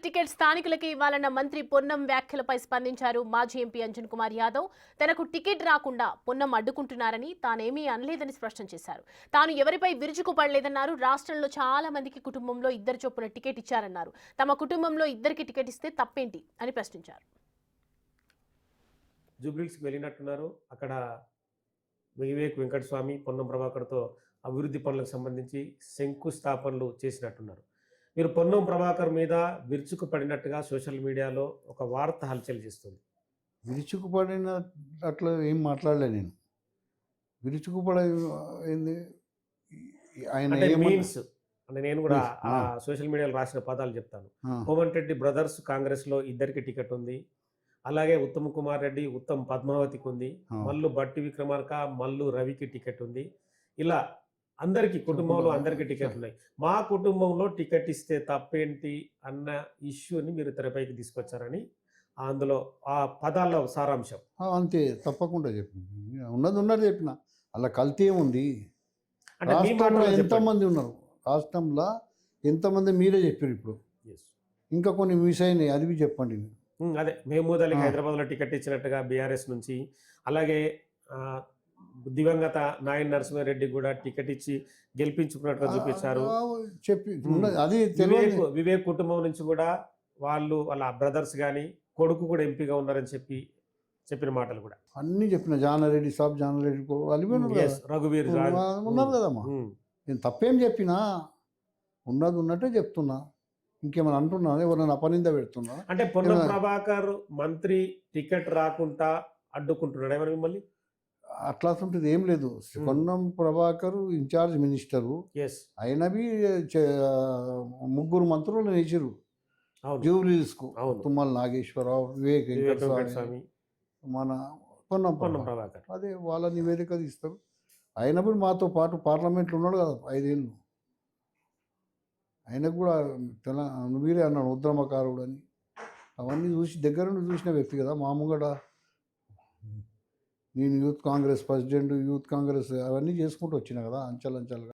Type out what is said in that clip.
Ticket స్థానికులకి ఇవ్వాలన్న మంత్రి పొన్నం వ్యాఖ్యలపై స్పందించారు మాజీ ఎంపీ అంజన్ కుమార్ యాదవ్. తనకు టికెట్ రాకుండా పొన్నం అడ్డుకుంటున్నారని, తానేమీ అనలేదని స్పష్టం చేశారు. తాను ఎవరిపై విరుచుకుపడలేదన్నారు. రాష్ట్రంలో చాలా మందికి కుటుంబంలో ఇద్దరు చొప్పున టికెట్ ఇచ్చారన్నారు. తమ కుటుంబంలో ఇద్దరికి టికెట్ ఇస్తే తప్పేంటి అని ప్రశ్నించారు. జూబ్లీస్కి వెళ్ళినట్టున్నారు. అక్కడ వివేక్ వెంకటస్వామి పొన్నం ప్రభాకర్తో అభివృద్ధి పనులకు సంబంధించి శంకుస్థాపనలు చేసినట్టున్నారు. మీరు పొన్నం ప్రభాకర్ మీద విరుచుకుపడినట్టుగా సోషల్ మీడియాలో ఒక వార్త హల్చల్ చేస్తుంది. విరుచుకుపడిన అట్లా ఏం మాట్లాడలే నేను. విరుచుకుపడింది ఆయన మీన్స్ అంటే నేను కూడా సోషల్ మీడియాలో రాసిన పదాలు చెప్తాను. కోమటి రెడ్డి బ్రదర్స్ కాంగ్రెస్లో ఇద్దరికి టికెట్ ఉంది. అలాగే ఉత్తమ్ కుమార్ రెడ్డి, ఉత్తమ్ పద్మావతికి ఉంది. మల్లు బట్టి విక్రమార్క, మల్లు రవికి టికెట్ ఉంది. ఇలా అందరికి కుటుంబంలో అందరికి టికెట్ ఉన్నాయి. మా కుటుంబంలో టికెట్ ఇస్తే తప్పేంటి అన్న ఇష్యూని మీరు తెరపైకి తీసుకొచ్చారని అందులో ఆ పదాల సారాంశం. అంతే, తప్పకుండా చెప్పిన ఉన్నది చెప్పిన. అలా కల్తీ ఏముంది? ఎంతమంది ఉన్నారు రాష్ట్రంలో? ఎంతమంది మీరే చెప్పారు. ఇప్పుడు ఇంకా కొన్ని మిస్ అయినాయి, అది చెప్పండి. అదే మహమూద్ అలీకి హైదరాబాద్లో టికెట్ ఇచ్చినట్టుగా బీఆర్ఎస్ నుంచి, అలాగే దివంగత నాయన్ నరసింహారెడ్డి కూడా టికెట్ ఇచ్చి గెలిపించుకున్నట్టుగా చూపించారు. చెప్పి అది వివేక్ కుటుంబం నుంచి కూడా వాళ్ళ బ్రదర్స్ కానీ కొడుకు కూడా ఎంపీగా ఉన్నారని చెప్పిన మాటలు కూడా అన్ని చెప్పిన. జానారెడ్డి సాబ్, జానారెడ్డి రఘువీర్ ఉన్నారు కదమ్మా. నేను తప్పేం చెప్పినా ఉన్నట్టే చెప్తున్నా. ఇంకేమైనా అంటున్నా? ఎవరైనా అపనింద పెడుతున్నా? అంటే పొన్నం ప్రభాకర్ మంత్రి టికెట్ రాకుండా అడ్డుకుంటున్నాడు ఎవరు మిమ్మల్ని? అట్లా ఉంటుంది ఏం లేదు. పొన్నం ప్రభాకర్ ఇన్ఛార్జ్ మినిస్టరు, అయినవి ముగ్గురు మంత్రులు నేర్చారు జూబ్లీస్కు. తుమ్మల నాగేశ్వరరావు, వివేక్ వెంకటస్వామి, మన పొన్నం ప్రభాకర్. అదే వాళ్ళ నివేదిక తీస్తారు. అయినప్పుడు మాతో పాటు పార్లమెంట్లో ఉన్నాడు కదా 5 ఏళ్ళు. ఆయనకు కూడా మీరే అన్నాడు ఉద్యమకారుడు అని. అవన్నీ దగ్గర నుండి చూసిన వ్యక్తి కదా. మామూలుగా నేను youth Congress president, youth Congress అవన్నీ చేసుకుంటూ వచ్చినా కదా అంచెలంచెలుగా.